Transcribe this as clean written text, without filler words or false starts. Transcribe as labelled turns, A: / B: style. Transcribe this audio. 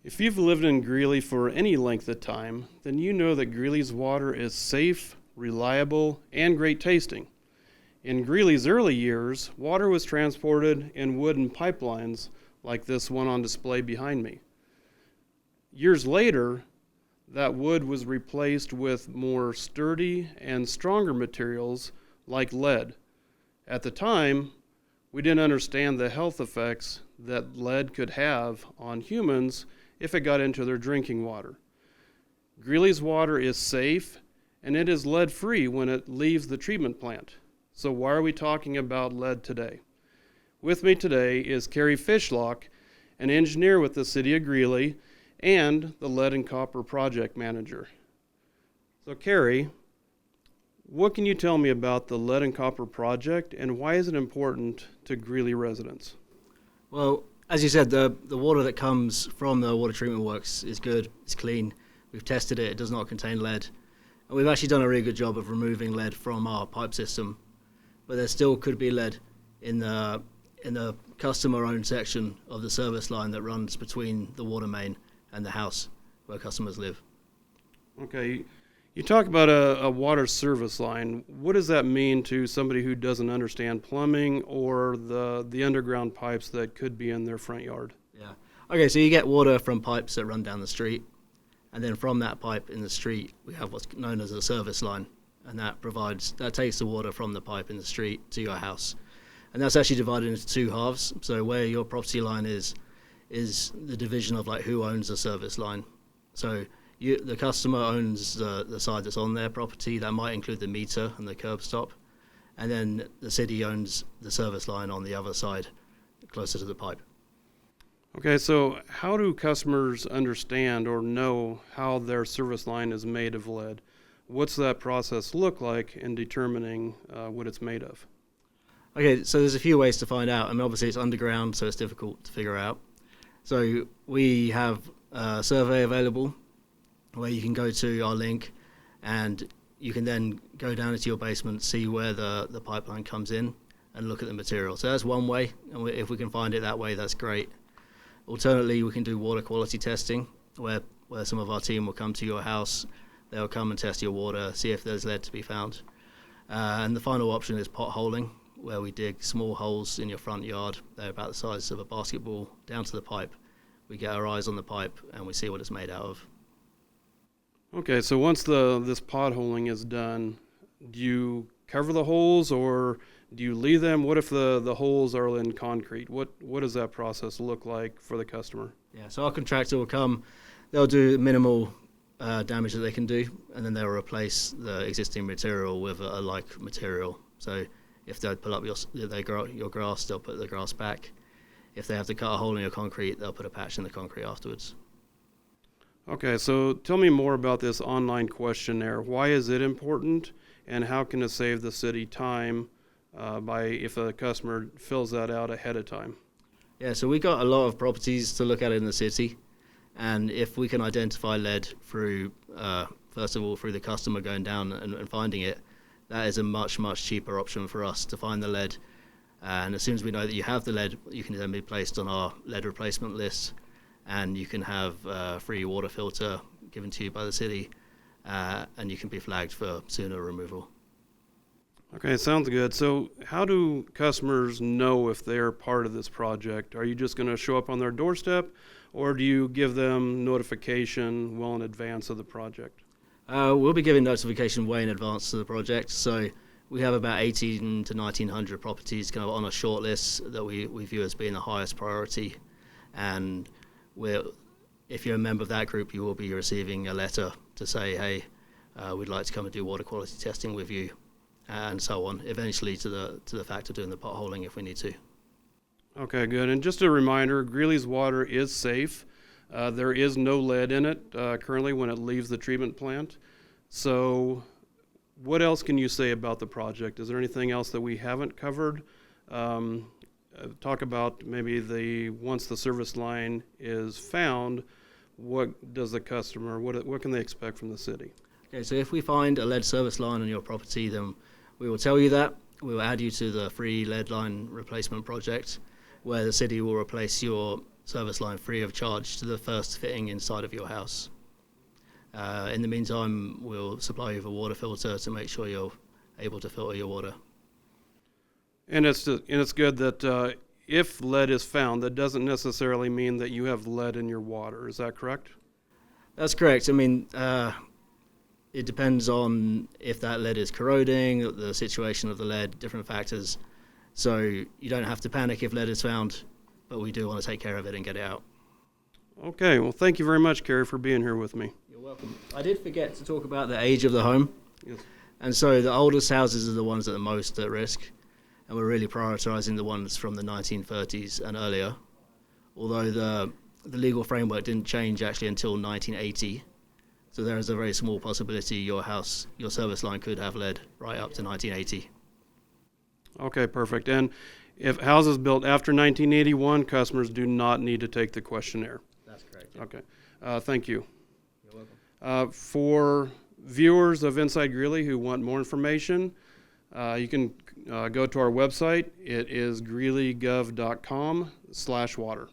A: If you've lived in Greeley for any length of time, then you know that Greeley's water is safe, reliable, and great tasting. In Greeley's early years, water was transported in wooden pipelines like this one on display behind me. Years later, that wood was replaced with more sturdy and stronger materials like lead. At the time, we didn't understand the health effects that lead could have on humans if it got into their drinking water. Greeley's water is safe and it is lead-free when it leaves the treatment plant. So why are we talking about lead today? With me today is Keri Fishlock, an engineer with the City of Greeley and the Lead and Copper Project Manager. So Keri, what can you tell me about the Lead and Copper Project and why is it important to Greeley residents?
B: Well, as you said, the water that comes from the water treatment works is good, it's clean. We've tested it, it does not contain lead. And we've actually done a really good job of removing lead from our pipe system. But there still could be lead in the customer-owned section of the service line that runs between the water main and the house where customers live.
A: Okay, you talk about a water service line. What does that mean to somebody who doesn't understand plumbing or the underground pipes that could be in their front yard?
B: Yeah. Okay, so you get water from pipes that run down the street, and then from that pipe in the street, we have what's known as a service line, and that takes the water from the pipe in the street to your house. And that's actually divided into two halves. So where your property line is the division of like who owns the service line. So the customer owns the side that's on their property. That might include the meter and the curb stop. And then the city owns the service line on the other side, closer to the pipe.
A: Okay, so how do customers understand or know how their service line is made of lead? What's that process look like in determining what it's made of?
B: Okay, so there's a few ways to find out. I mean, obviously it's underground, so it's difficult to figure out. So we have a survey available where you can go to our link and you can then go down into your basement, see where the pipeline comes in and look at the material. So that's one way, and if we can find it that way, that's great. Alternatively, we can do water quality testing where some of our team will come to your house, they'll come and test your water, see if there's lead to be found. And the final option is potholing, where we dig small holes in your front yard. They're about the size of a basketball down to the pipe. We get our eyes on the pipe and we see what it's made out of.
A: Okay, so once this potholing is done, do you cover the holes or do you leave them? What if the holes are in concrete? What does that process look like for the customer?
B: Yeah, so our contractor will come, they'll do minimal damage that they can do, and then they'll replace the existing material with a like material. So if they pull up your grass, they'll put the grass back. If they have to cut a hole in your concrete, they'll put a patch in the concrete afterwards.
A: Okay, so tell me more about this online questionnaire. Why is it important, and how can it save the city time if a customer fills that out ahead of time?
B: Yeah, so we got a lot of properties to look at in the city, and if we can identify lead through, first of all, through the customer going down and finding it, that is a much, much cheaper option for us to find the lead. And as soon as we know that you have the lead, you can then be placed on our lead replacement list, and you can have a free water filter given to you by the city, and you can be flagged for sooner removal.
A: Okay, sounds good. So how do customers know if they're part of this project? Are you just going to show up on their doorstep, or do you give them notification well in advance of the project?
B: We'll be giving notification way in advance to the project. So we have about 18 to 1900 properties kind of on a short list that we view as being the highest priority. And if you're a member of that group, you will be receiving a letter to say, hey, we'd like to come and do water quality testing with you, and so on, eventually to the fact of doing the potholing if we need to.
A: Okay, good. And just a reminder, Greeley's water is safe. There is no lead in it currently when it leaves the treatment plant. So what else can you say about the project? Is there anything else that we haven't covered? Talk about maybe once the service line is found, what does the customer, what can they expect from the city?
B: Okay, so if we find a lead service line on your property, then we will tell you that. We will add you to the free lead line replacement project, where the city will replace your service line free of charge to the first fitting inside of your house. In the meantime, we'll supply you with a water filter to make sure you're able to filter your water.
A: And it's good that if lead is found, that doesn't necessarily mean that you have lead in your water. Is that correct?
B: That's correct. I mean, it depends on if that lead is corroding, the situation of the lead, different factors. So you don't have to panic if lead is found, but we do want to take care of it and get it out.
A: Okay, well, thank you very much, Keri, for being here with me.
B: You're welcome. I did forget to talk about the age of the home.
A: Yes.
B: And so the oldest houses are the ones that are most at risk, and we're really prioritizing the ones from the 1930s and earlier, although the legal framework didn't change actually until 1980. So there is a very small possibility your service line could have lead right up to 1980.
A: Okay, perfect. And if houses built after 1981, customers do not need to take the questionnaire.
B: That's correct. Yeah.
A: Okay, thank you.
B: You're welcome.
A: For viewers of Inside Greeley who want more information, you can go to our website. It is greeleygov.com/water.